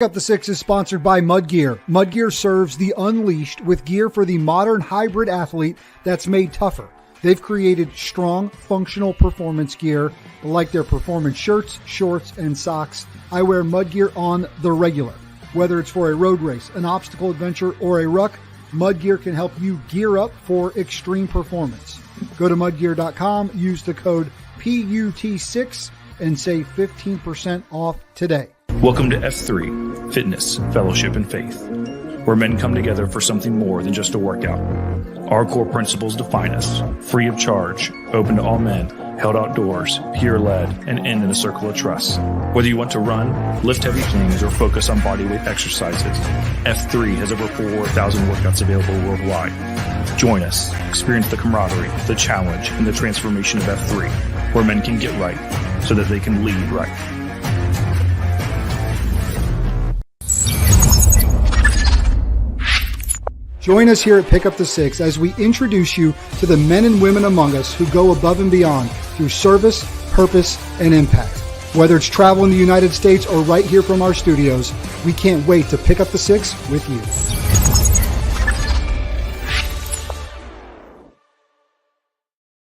Up the Six is sponsored by Mud Gear. Mud Gear serves the unleashed with gear for the modern hybrid athlete that's made tougher. They've created strong, functional performance gear like their performance shirts, shorts, and socks. I wear Mud Gear on the regular. Whether it's for a road race, an obstacle adventure, or a ruck, Mud Gear can help you gear up for extreme performance. Go to mudgear.com, use the code PUT6, and save 15% off today. Welcome to F3, Fitness, Fellowship, and Faith, where men come together for something more than just a workout. Our core principles define us: free of charge, open to all men, held outdoors, peer-led, and end in a circle of trust. Whether you want to run, lift heavy things, or focus on bodyweight exercises, F3 has over 4,000 workouts available worldwide. Join us, experience the camaraderie, the challenge, and the transformation of F3, where men can get right so that they can lead right. Join us here at Pick Up the Six as we introduce you to the men and women among us who go above and beyond through service, purpose, and impact. Whether it's travel in the United States or right here from our studios, we can't wait to pick up the six with you.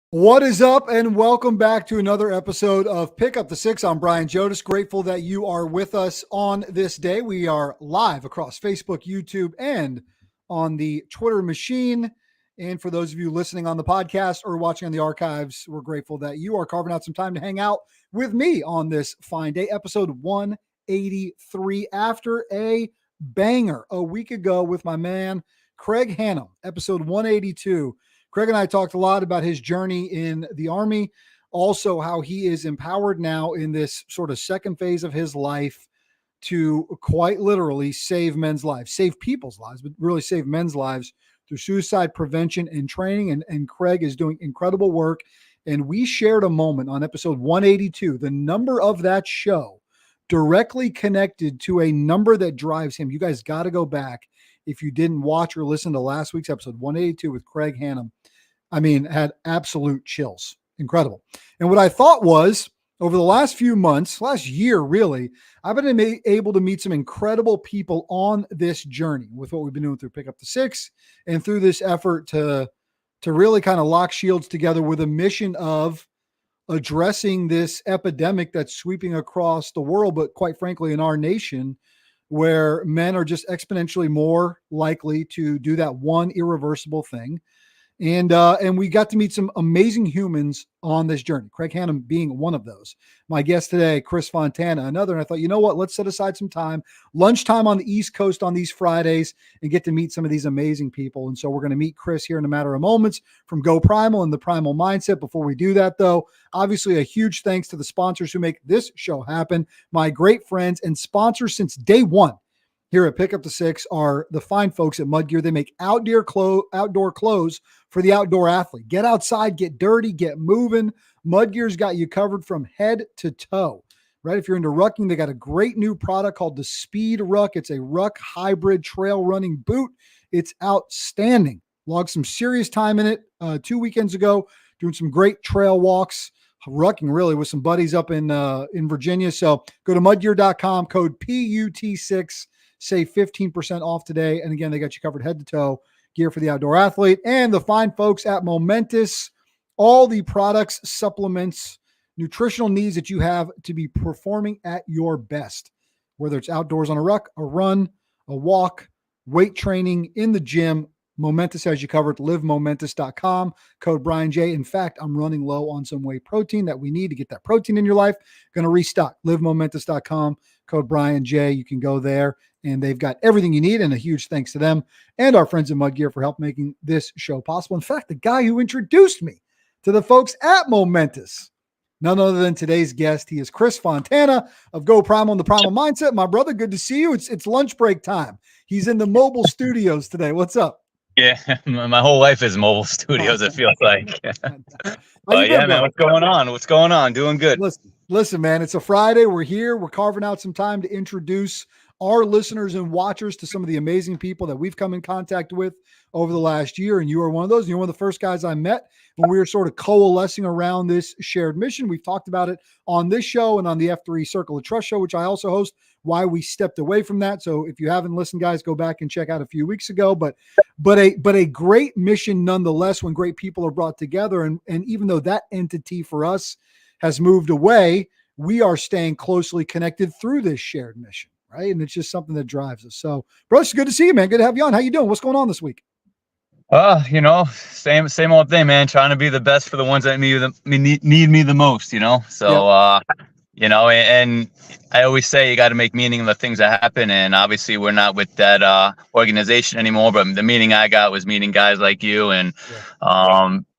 What is up, and welcome back to another episode of Pick Up the Six. I'm Brian Jodas. Grateful that you are with us on this day. We are live across Facebook, YouTube, and on the Twitter machine. And for those of you listening on the podcast or watching on the archives, we're grateful that you are carving out some time to hang out with me on this fine day, episode 183, after a banger a week ago with my man, Craig Hannum, episode 182. Craig and I talked a lot about his journey in the Army, also how he is empowered now in this sort of second phase of his life to quite literally save men's lives, save people's lives, but really save men's lives through suicide prevention and training. And Craig is doing incredible work. And we shared a moment on episode 182, the number of that show directly connected to a number that drives him. You guys got to go back if you didn't watch or listen to last week's episode 182 with Craig Hannum. I mean, had absolute chills. Incredible. And what I thought was, over the last few months, last year, really, I've been able to meet some incredible people on this journey with what we've been doing through Pick Up the Six and through this effort to really kind of lock shields together with a mission of addressing this epidemic that's sweeping across the world, but quite frankly, in our nation, where men are just exponentially more likely to do that one irreversible thing. And we got to meet some amazing humans on this journey, Craig Hannum being one of those. My guest today, Chris Fontana, another. And I thought, you know what, let's set aside some time, lunchtime on the East Coast on these Fridays, and get to meet some of these amazing people. And so we're going to meet Chris here in a matter of moments from Go Primal and the Primal Mindset. Before we do that, though, obviously a huge thanks to the sponsors who make this show happen. My great friends and sponsors since day one here at Pick Up the Six are the fine folks at Mud Gear. They make outdoor clothes for the outdoor athlete. Get outside, get dirty, get moving. Mud Gear's got you covered from head to toe, right? If you're into rucking, they got a great new product called the Speed Ruck. It's a ruck hybrid trail running boot. It's outstanding. Logged some serious time in it 2 weekends ago, doing some great trail walks, rucking really with some buddies up in Virginia. So go to mudgear.com, code PUT6. Save 15% off today. And again, they got you covered head to toe, gear for the outdoor athlete. And the fine folks at Momentous, all the products, supplements, nutritional needs that you have to be performing at your best, whether it's outdoors on a ruck, a run, a walk, weight training, in the gym. Momentous has you covered. LiveMomentous.com, code Brian J. In fact, I'm running low on some whey protein that we need to get that protein in your life. Going to restock. LiveMomentous.com, code Brian J. You can go there, and they've got everything you need. And a huge thanks to them and our friends at Mud Gear for help making this show possible. In fact, the guy who introduced me to the folks at Momentous, none other than today's guest. He is Chris Fontana of Go Primal and the Primal Mindset. My brother, good to see you. It's lunch break time. He's in the mobile studios today. What's up? Yeah, my whole life is mobile studios, it feels like. But yeah, man, what's going on? What's going on? Doing good. Listen, man, it's a Friday. We're here. We're carving out some time to introduce our listeners and watchers to some of the amazing people that we've come in contact with over the last year. And you are one of those. You're one of the first guys I met when we were sort of coalescing around this shared mission. We've talked about it on this show and on the F3 Circle of Trust show, which I also host why we stepped away from that. So if you haven't listened, guys, go back and check out a few weeks ago. But a great mission nonetheless when great people are brought together. And even though that entity for us has moved away, we are staying closely connected through this shared mission, right? And it's just something that drives us. So, bro, it's good to see you, man. Good to have you on. How you doing? What's going on this week? Same old thing, man. Trying to be the best for the ones that need me the most, So, and I always say you got to make meaning of the things that happen. And obviously we're not with that organization anymore, but the meaning I got was meeting guys like you and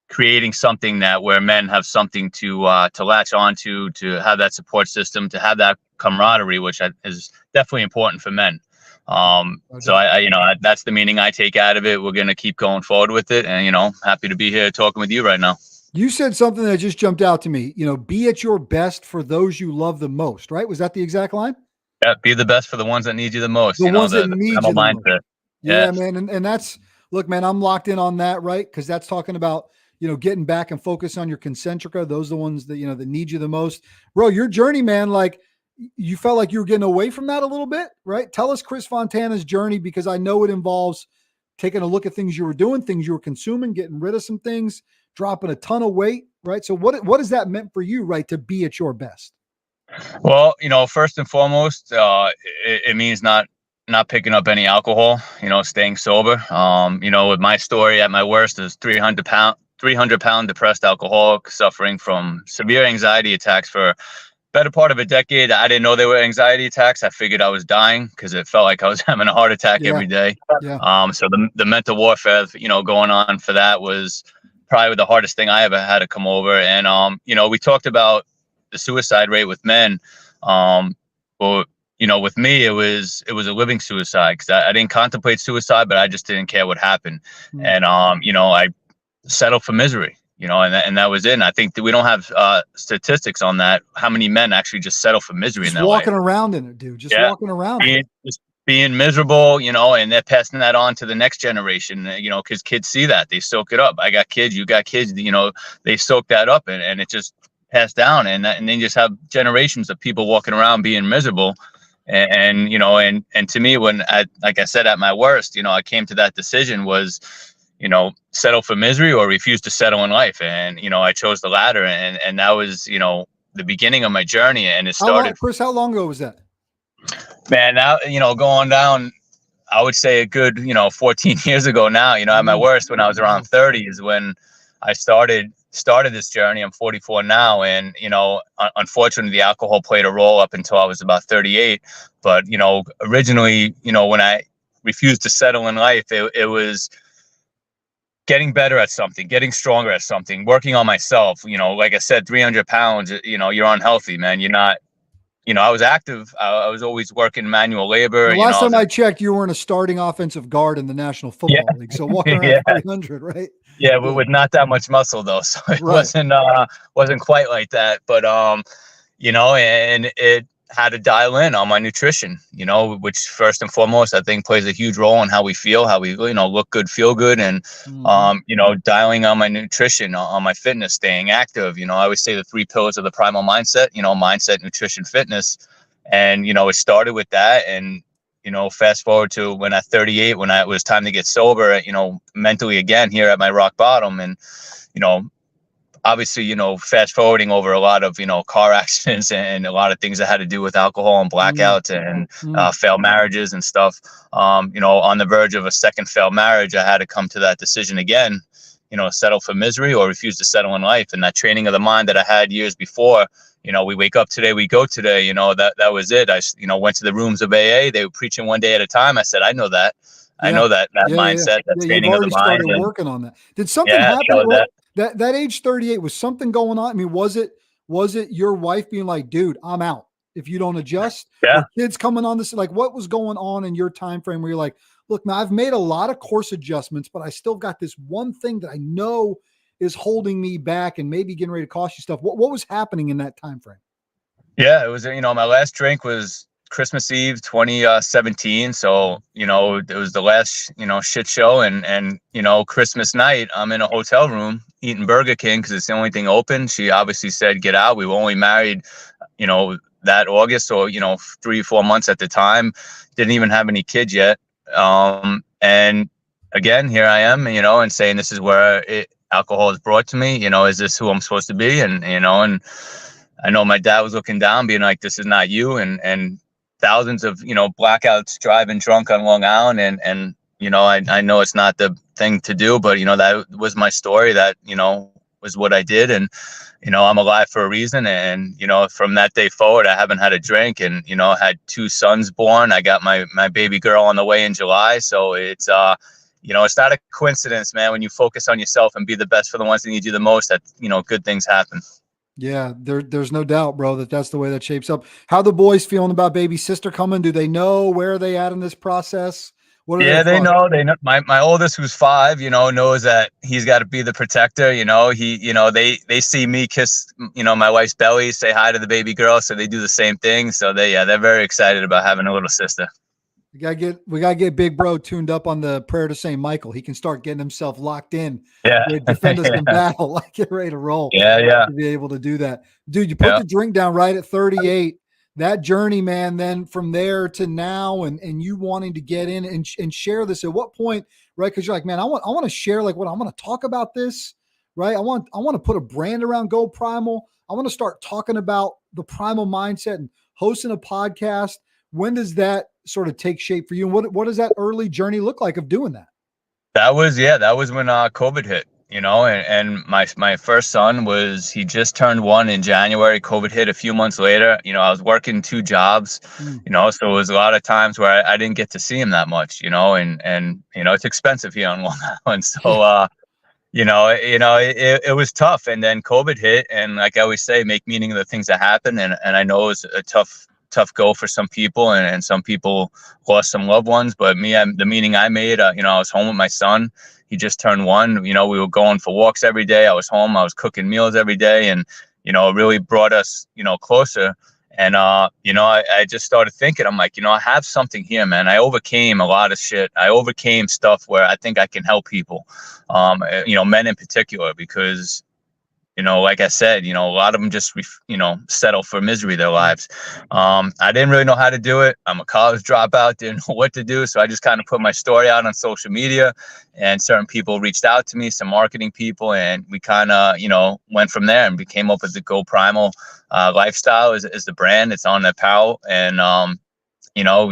creating something that where men have something to latch onto, to have that support system, to have that camaraderie, which is definitely important for men. So that's the meaning I take out of it. We're going to keep going forward with it. And, happy to be here talking with you right now. You said something that just jumped out to me, be at your best for those you love the most, right? Was that the exact line? Yeah. Be the best for the ones that need you the most. The ones that need you the mindset. Most. Yeah, man. And that's, look, man, I'm locked in on that, right? Because that's talking about, getting back and focus on your concentrica. Those are the ones that, that need you the most. Bro, your journey, man, like, you felt like you were getting away from that a little bit, right? Tell us Chris Fontana's journey, because I know it involves taking a look at things you were doing, things you were consuming, getting rid of some things, dropping a ton of weight, right? So what has that meant for you, right, to be at your best? Well, first and foremost, it means not picking up any alcohol, staying sober. With my story at my worst is 300-pound depressed alcoholic suffering from severe anxiety attacks for better part of a decade. I didn't know they were anxiety attacks. I figured I was dying because it felt like I was having a heart attack every day. Yeah. So the mental warfare, going on for that was probably the hardest thing I ever had to come over. And, we talked about the suicide rate with men. But, with me, it was a living suicide because I didn't contemplate suicide, but I just didn't care what happened. And, I settled for misery. And that was it. And I think that we don't have statistics on that. How many men actually just settle for misery in their life? Walking around in it, dude. Just walking around. Just being miserable, and they're passing that on to the next generation, because kids see that. They soak it up. I got kids, you got kids, they soak that up and it just passed down. And then you just have generations of people walking around being miserable. And to me, when like I said, at my worst, I came to that decision was, settle for misery or refuse to settle in life. And, I chose the latter. And that was, the beginning of my journey. And it started. Chris, how long ago was that? Man, now, going down, I would say a good, 14 years ago now, at my worst, when I was around 30 is when I started this journey. I'm 44 now. And, unfortunately, the alcohol played a role up until I was about 38. But, originally, when I refused to settle in life, it was getting better at something, getting stronger at something, working on myself. Like I said, 300 pounds, you're unhealthy, man. You're not, I was active. I was always working manual labor. The last time I checked, you weren't a starting offensive guard in the National Football League. So walking around 300, right? Yeah, but with not that much muscle though. So it wasn't quite like that. But, and it had to dial in on my nutrition, which first and foremost, I think plays a huge role in how we feel, how we, look good, feel good. And, dialing on my nutrition, on my fitness, staying active. I always say the 3 pillars of the Primal Mindset, mindset, nutrition, fitness. And, it started with that. And, fast forward to when at 38, when it was time to get sober, mentally again here at my rock bottom. And, obviously, fast forwarding over a lot of, car accidents and a lot of things that had to do with alcohol and blackouts and failed marriages and stuff. On the verge of a second failed marriage, I had to come to that decision again, settle for misery or refuse to settle in life. And that training of the mind that I had years before, we wake up today, we go today, that was it. I, went to the rooms of AA. They were preaching one day at a time. I said, I know that. I know that mindset, that training of the mind. Started working on that. Did something happen? That age 38, was something going on? I mean, was it your wife being like, dude, I'm out if you don't adjust? Yeah. Or kids coming on this, like what was going on in your time frame where you're like, look, man, I've made a lot of course adjustments, but I still got this one thing that I know is holding me back and maybe getting ready to cost you stuff. What was happening in that time frame? Yeah, it was, my last drink was Christmas Eve 2017. So, it was the last, shit show. And Christmas night, I'm in a hotel room eating Burger King because it's the only thing open. She obviously said, get out. We were only married, that August, or 3-4 months at the time. Didn't even have any kids yet. And again, here I am, and saying this is where alcohol is brought to me. Is this who I'm supposed to be? And and I know my dad was looking down, being like, "This is not you." And thousands of blackouts, driving drunk on Long Island, and I know it's not the thing to do, but that was my story. That was what I did, and I'm alive for a reason. And from that day forward, I haven't had a drink, and I had 2 sons born. I got my baby girl on the way in July, so it's it's not a coincidence, man. When you focus on yourself and be the best for the ones that need you the most, that good things happen. Yeah, there's no doubt, bro, that's the way that shapes up. How the boys feeling about baby sister coming? Do they know where are they at in this process? What are Yeah, their thoughts? they know. My oldest, who's 5, knows that he's got to be the protector. They see me kiss, my wife's belly, say hi to the baby girl, so they do the same thing. So they're very excited about having a little sister. We gotta get big bro tuned up on the prayer to St. Michael. He can start getting himself locked in. Yeah, To defend us yeah. in battle, like get ready to roll. Yeah. To be able to do that, dude. You put the drink down right at 38. That journey, man. Then from there to now, and you wanting to get in and share this. At what point, right? Because you're like, man, I want to share like what I'm going to talk about this, right? I want to put a brand around Go Primal. I want to start talking about the Primal Mindset and hosting a podcast. When does that sort of take shape for you? And what does that early journey look like of doing that? That was when COVID hit, and my first son he just turned 1 in January. COVID hit a few months later. I was working 2 jobs, so it was a lot of times where I didn't get to see him that much, and it's expensive here on Long Island. So, it was tough. And then COVID hit, and like I always say, make meaning of the things that happen. And I know it was a tough go for some people, and some people lost some loved ones, but the meaning I made, I was home with my son. He just turned 1. We were going for walks every day. I was home. I was cooking meals every day, and it really brought us closer. And I just started thinking, I'm like, I have something here, man. I overcame a lot of shit. I overcame stuff where I think I can help people, men in particular, because like I said, a lot of them just, settle for misery their lives. I didn't really know how to do it. I'm a college dropout, didn't know what to do. So I just kind of put my story out on social media, and certain people reached out to me, some marketing people, and we kind of, went from there, and we came up with the Go Primal lifestyle is the brand. It's on the apparel. And,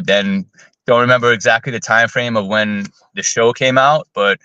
then don't remember exactly the time frame of when the show came out, but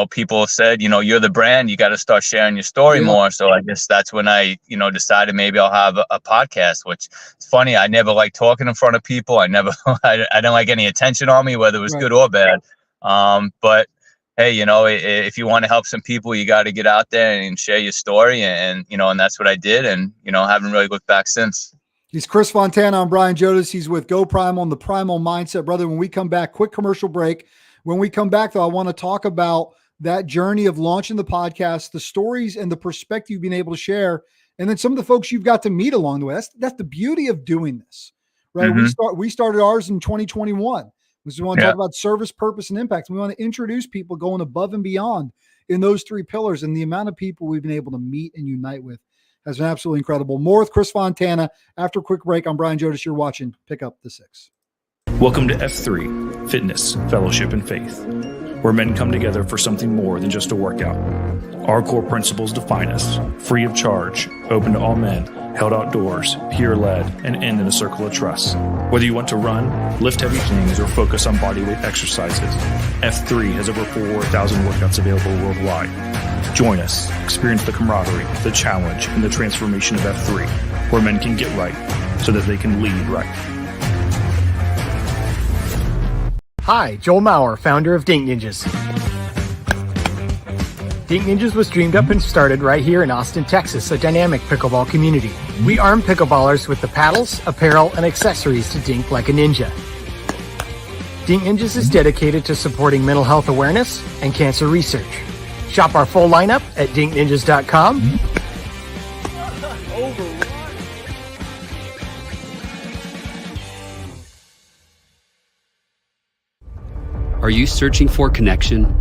people said, you're the brand, you got to start sharing your story more. So I guess that's when I, decided maybe I'll have a podcast, which it's funny. I never liked talking in front of people. I didn't like any attention on me, whether it was good or bad. But hey, if you want to help some people, you got to get out there and share your story. And that's what I did. And, haven't really looked back since. He's Chris Fontana. I'm Brian Jodas. He's with Go Primal and the Primal Mindset. Brother, when we come back, quick commercial break. When we come back, though, I want to talk about that journey of launching the podcast, the stories and the perspective you've been able to share, and then some of the folks you've got to meet along the way. That's the beauty of doing this, right? Mm-hmm. We started ours in 2021. We want to talk about service, purpose, and impact. We want to introduce people going above and beyond in those 3 pillars, and the amount of people we've been able to meet and unite with has been absolutely incredible. More with Chris Fontana after a quick break. I'm Brian Jodas. You're watching Pick Up the Six. Welcome to F3, Fitness, Fellowship, and Faith, where men come together for something more than just a workout. Our core principles define us: free of charge, open to all men, held outdoors, peer-led, and end in a circle of trust. Whether you want to run, lift heavy things, or focus on bodyweight exercises, F3 has over 4,000 workouts available worldwide. Join us, experience the camaraderie, the challenge, and the transformation of F3, where men can get right so that they can lead right. Hi, Joel Maurer, founder of Dink Ninjas. Dink Ninjas was dreamed up and started right here in Austin, Texas, a dynamic pickleball community. We arm pickleballers with the paddles, apparel, and accessories to dink like a ninja. Dink Ninjas is dedicated to supporting mental health awareness and cancer research. Shop our full lineup at dinkninjas.com. Are you searching for connection?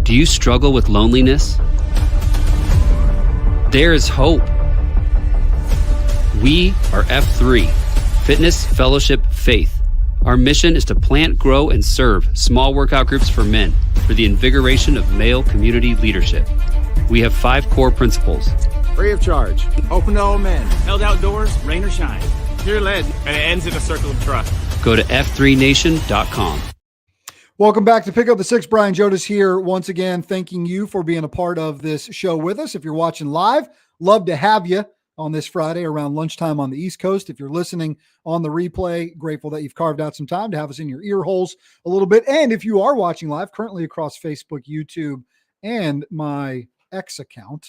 Do you struggle with loneliness? There is hope. We are F3, Fitness, Fellowship, Faith. Our mission is to plant, grow, and serve small workout groups for men for the invigoration of male community leadership. We have 5 core principles. Free of charge. Open to all men. Held outdoors, rain or shine. Peer led. And it ends in a circle of trust. Go to f3nation.com. Welcome back to Pick Up the Six. Brian Jodas here once again, thanking you for being a part of this show with us. If you're watching live, love to have you on this Friday around lunchtime on the East Coast. If you're listening on the replay, grateful that you've carved out some time to have us in your ear holes a little bit. And if you are watching live, currently across Facebook, YouTube, and my X account,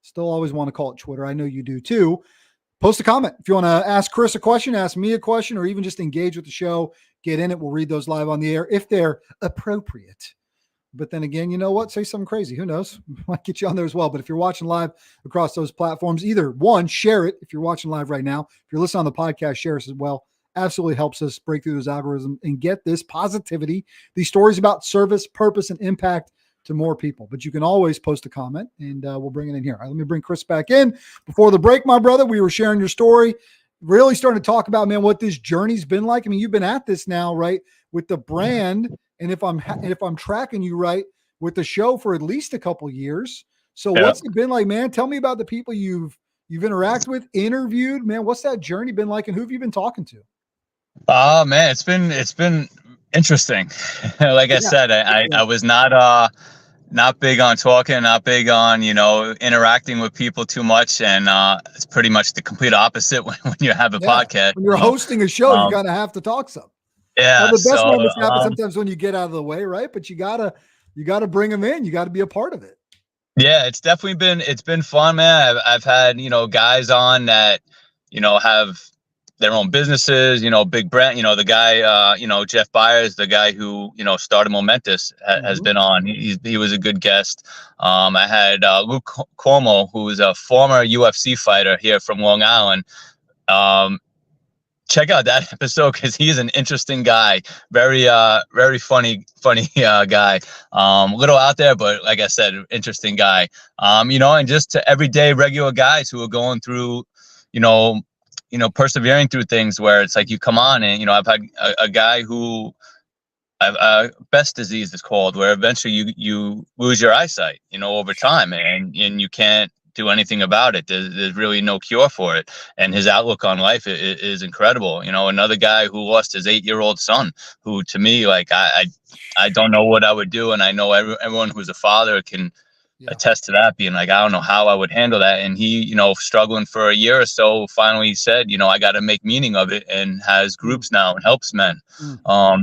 still always want to call it Twitter. I know you do too. Post a comment. If you want to ask Chris a question, ask me a question, or even just engage with the show, get in it. We'll read those live on the air if they're appropriate. But then again, you know what? Say something crazy. Who knows? Might get you on there as well. But if you're watching live across those platforms, either one, share it. If you're watching live right now, if you're listening on the podcast, share us as well. Absolutely helps us break through those algorithms and get this positivity, these stories about service, purpose, and impact to more people. But you can always post a comment, and we'll bring it in here. All right, let me bring Chris back in. Before the break, my brother, we were sharing your story, really starting to talk about, man, what this journey's been like. I mean, you've been at this now, right, with the brand, and if I'm tracking you right, with the show for at least a couple years. So What's it been like, man? Tell me about the people you've interacted with, interviewed, man. What's that journey been like, and who have you been talking to? Oh man, it's been interesting. Like I said, I was not big on talking, not big on, interacting with people too much. And it's pretty much the complete opposite when you have a podcast. When you're hosting a show, you kind of have to talk some. Yeah. Well, the best moments happen sometimes when you get out of the way, right? But you gotta bring them in. You got to be a part of it. Yeah, it's been fun, man. I've had, guys on that, have their own businesses, big brand, the guy, Jeff Byers, the guy who, started Momentous has been on. He was a good guest. I had Luke Cormo, who is a former UFC fighter here from Long Island. Check out that episode because he's an interesting guy. Very funny guy. Little out there, but like I said, interesting guy. And just to everyday regular guys who are going through, persevering through things where it's like you come on and, I've had a guy who Best disease is called, where eventually you lose your eyesight, over time, and you can't do anything about it. There's really no cure for it. And his outlook on life is incredible. Another guy who lost his 8-year-old son, who to me, like, I don't know what I would do. And I know everyone who's a father can attest to that, being like, I don't know how I would handle that. And he, struggling for a year or so, finally said, I got to make meaning of it, and has groups now and helps men. So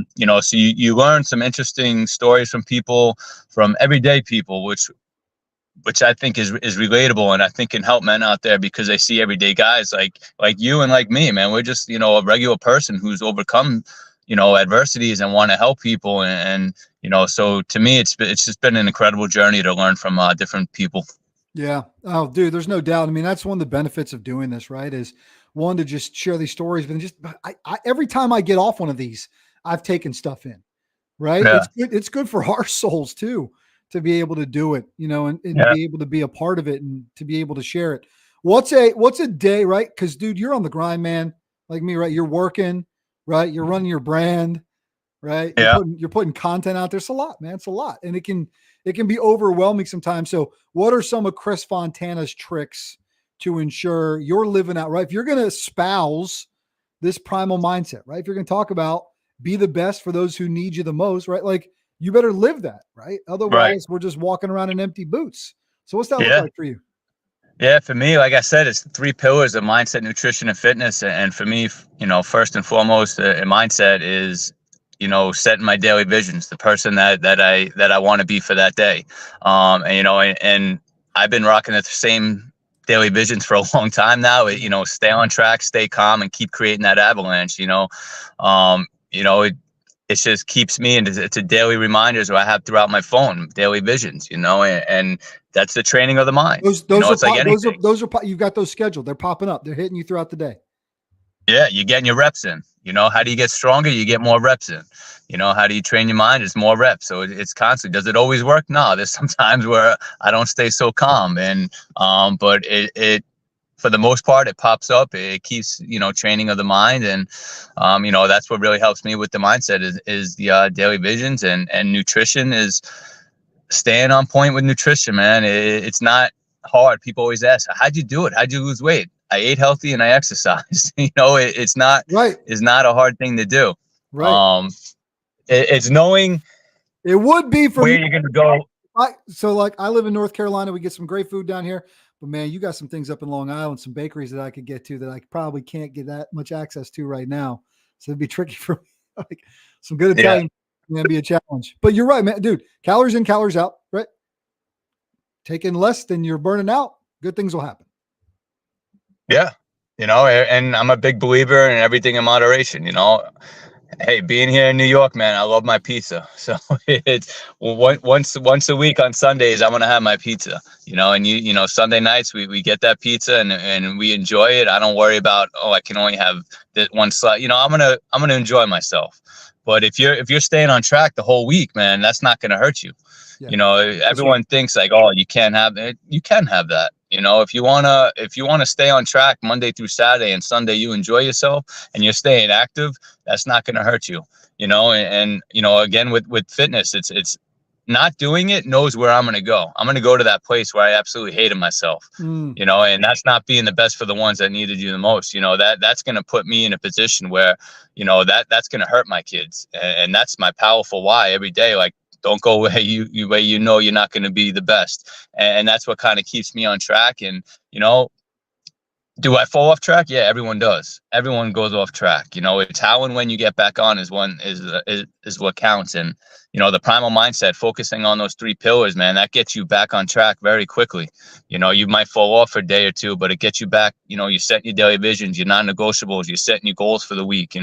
you learn some interesting stories from people, from everyday people, which I think is relatable, and I think can help men out there, because they see everyday guys like you and like me, man. We're just, a regular person who's overcome, adversities and want to help people. And so to me, it's just been an incredible journey to learn from different people. Yeah. Oh, dude, there's no doubt. I mean, that's one of the benefits of doing this, right? Is one, to just share these stories, but just every time I get off one of these, I've taken stuff in, right? Yeah. It's good for our souls too, to be able to do it, and to be able to be a part of it and to be able to share it. What's a day, right? Because dude, you're on the grind, man, like me, right? You're working, right? You're running your brand, right? Yeah. You're putting content out there. It's a lot, man. It's a lot. And it can be overwhelming sometimes. So what are some of Chris Fontana's tricks to ensure you're living out, right? If you're going to espouse this primal mindset, right? If you're going to talk about be the best for those who need you the most, right? Like, you better live that, right? Otherwise, we're just walking around in empty boots. So what's that look like for you? Yeah, for me, like I said, it's 3 pillars of mindset, nutrition, and fitness. And for me, first and foremost, mindset is, setting my daily visions, the person that I want to be for that day. And I've been rocking the same daily visions for a long time now. Stay on track, stay calm, and keep creating that avalanche. It just keeps me, and it's a daily reminders where I have throughout my phone, daily visions, and that's the training of the mind. Those are you've got those scheduled. They're popping up. They're hitting you throughout the day. Yeah, you're getting your reps in. How do you get stronger? You get more reps in. How do you train your mind? It's more reps. So it's constant. Does it always work? No, there's some times where I don't stay so calm, and but for the most part, it pops up. It keeps, training of the mind. And, that's what really helps me with the mindset is the daily visions, and nutrition is staying on point with nutrition, man. It's not hard. People always ask, how'd you do it? How'd you lose weight? I ate healthy and I exercised. It's not, Right. it's not a hard thing to do. Right. It's knowing it would be for where me. you're going to go. I live in North Carolina. We get some great food down here, but man, you got some things up in Long Island, some bakeries that I could get to that I probably can't get that much access to right now. So it'd be tricky for me. Like some good Italian going to be a challenge, but you're right, man, dude, calories in, calories out, right? Taking less than you're burning out. Good things will happen. Yeah. And I'm a big believer in everything in moderation, Hey, being here in New York, man, I love my pizza. So it's once a week on Sundays, I'm going to have my pizza, and Sunday nights we get that pizza and we enjoy it. I don't worry about, I can only have this one slice. I'm going to enjoy myself. But if you're staying on track the whole week, man, that's not going to hurt you. Yeah. Everyone thinks like, you can't have it. You can have that. If you want to stay on track Monday through Saturday, and Sunday you enjoy yourself and you're staying active, that's not going to hurt you, and again, with fitness, it's not doing it knows where I'm going to go. I'm going to go to that place where I absolutely hated myself, and that's not being the best for the ones that needed you the most. That's going to put me in a position where, that's going to hurt my kids. And that's my powerful why every day. Like, don't go where you're not going to be the best. And that's what kind of keeps me on track. And, do I fall off track? Yeah, everyone does. Everyone goes off track. It's how and when you get back on is what counts. And, the primal mindset, focusing on those 3 pillars, man, that gets you back on track very quickly. You might fall off for a day or two, but it gets you back. You set your daily visions, your non-negotiables, you're setting your goals for the week.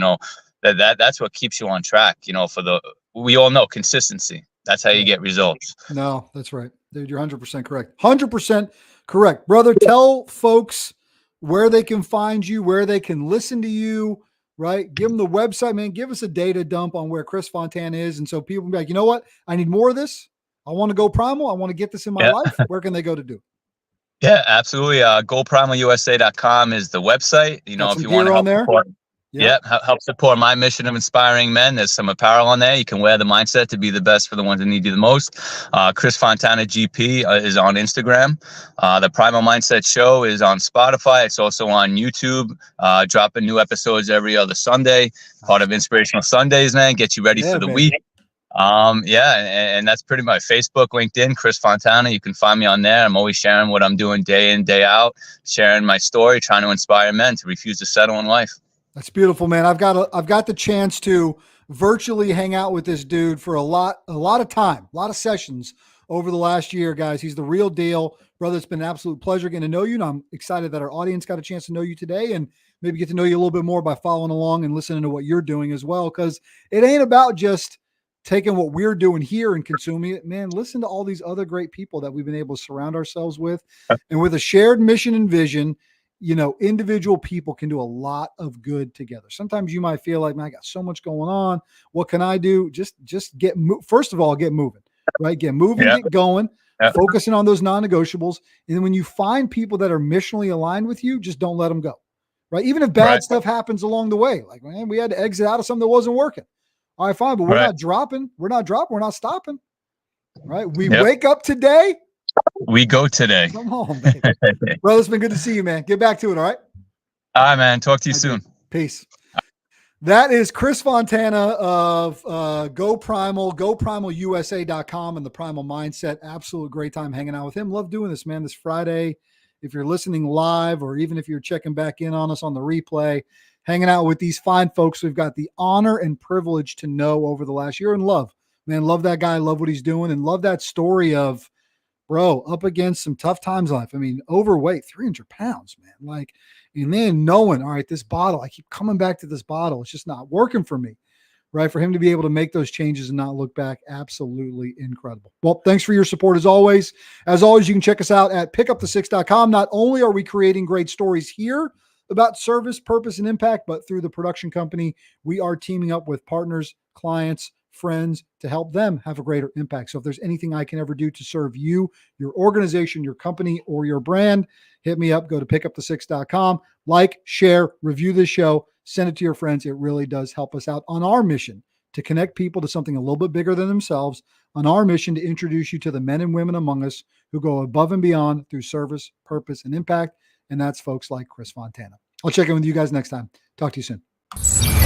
That's what keeps you on track. We all know consistency. That's how you get results. No, that's right, dude. You're 100% correct. 100% correct, brother. Tell folks where they can find you, where they can listen to you, right? Give them the website, man. Give us a data dump on where Chris Fontana is. And so people can be like, you know what? I need more of this. I want to go primal. I want to get this in my life. Where can they go to do? Yeah, absolutely. GoPrimalUSA.com is the website. If you want to help support. Yeah, help support my mission of inspiring men. There's some apparel on there. You can wear the mindset to be the best for the ones that need you the most. Chris Fontana GP is on Instagram. The Primal Mindset Show is on Spotify. It's also on YouTube. Dropping new episodes every other Sunday. Part of Inspirational Sundays, man. Get you ready for the week. And that's pretty much Facebook, LinkedIn, Chris Fontana. You can find me on there. I'm always sharing what I'm doing day in, day out, sharing my story, trying to inspire men to refuse to settle in life. That's beautiful, man. I've got the chance to virtually hang out with this dude for a lot of time, a lot of sessions over the last year, guys. He's the real deal, brother. It's been an absolute pleasure getting to know you, and I'm excited that our audience got a chance to know you today, and maybe get to know you a little bit more by following along and listening to what you're doing as well. Because it ain't about just taking what we're doing here and consuming it, man. Listen to all these other great people that we've been able to surround ourselves with, and with a shared mission and vision. Individual people can do a lot of good together. Sometimes you might feel like, man, I got so much going on. What can I do? Just first of all, get moving, right? Get moving, get going, focusing on those non-negotiables. And then when you find people that are missionally aligned with you, just don't let them go, right? Even if bad stuff happens along the way, like, man, we had to exit out of something that wasn't working. All right, fine, but we're not dropping. We're not stopping, right? We wake up today. We go today. Come on, baby. Brother, it's been good to see you, man. Get back to it, all right? All right, man. Talk to you soon. Peace. That is Chris Fontana of Go Primal, GoPrimalUSA.com, and the Primal Mindset. Absolute great time hanging out with him. Love doing this, man. This Friday, if you're listening live or even if you're checking back in on us on the replay, hanging out with these fine folks we've got the honor and privilege to know over the last year, and love. Man, love that guy. Love what he's doing, and love that story of, bro, up against some tough times in life. I mean, overweight, 300 pounds, man. Like, and then knowing, all right, this bottle, I keep coming back to this bottle. It's just not working for me, right? For him to be able to make those changes and not look back, absolutely incredible. Well, thanks for your support as always. As always, you can check us out at pickupthe6.com. Not only are we creating great stories here about service, purpose, and impact, but through the production company, we are teaming up with partners, clients, friends to help them have a greater impact. So if there's anything I can ever do to serve you, your organization, your company, or your brand, hit me up. Go to pickupthesix.com. Like, share, review this show, send it to your friends. It really does help us out on our mission to connect people to something a little bit bigger than themselves, on our mission to introduce you to the men and women among us who go above and beyond through service, purpose, and impact. And that's folks like Chris Fontana. I'll check in with you guys next time. Talk to you soon.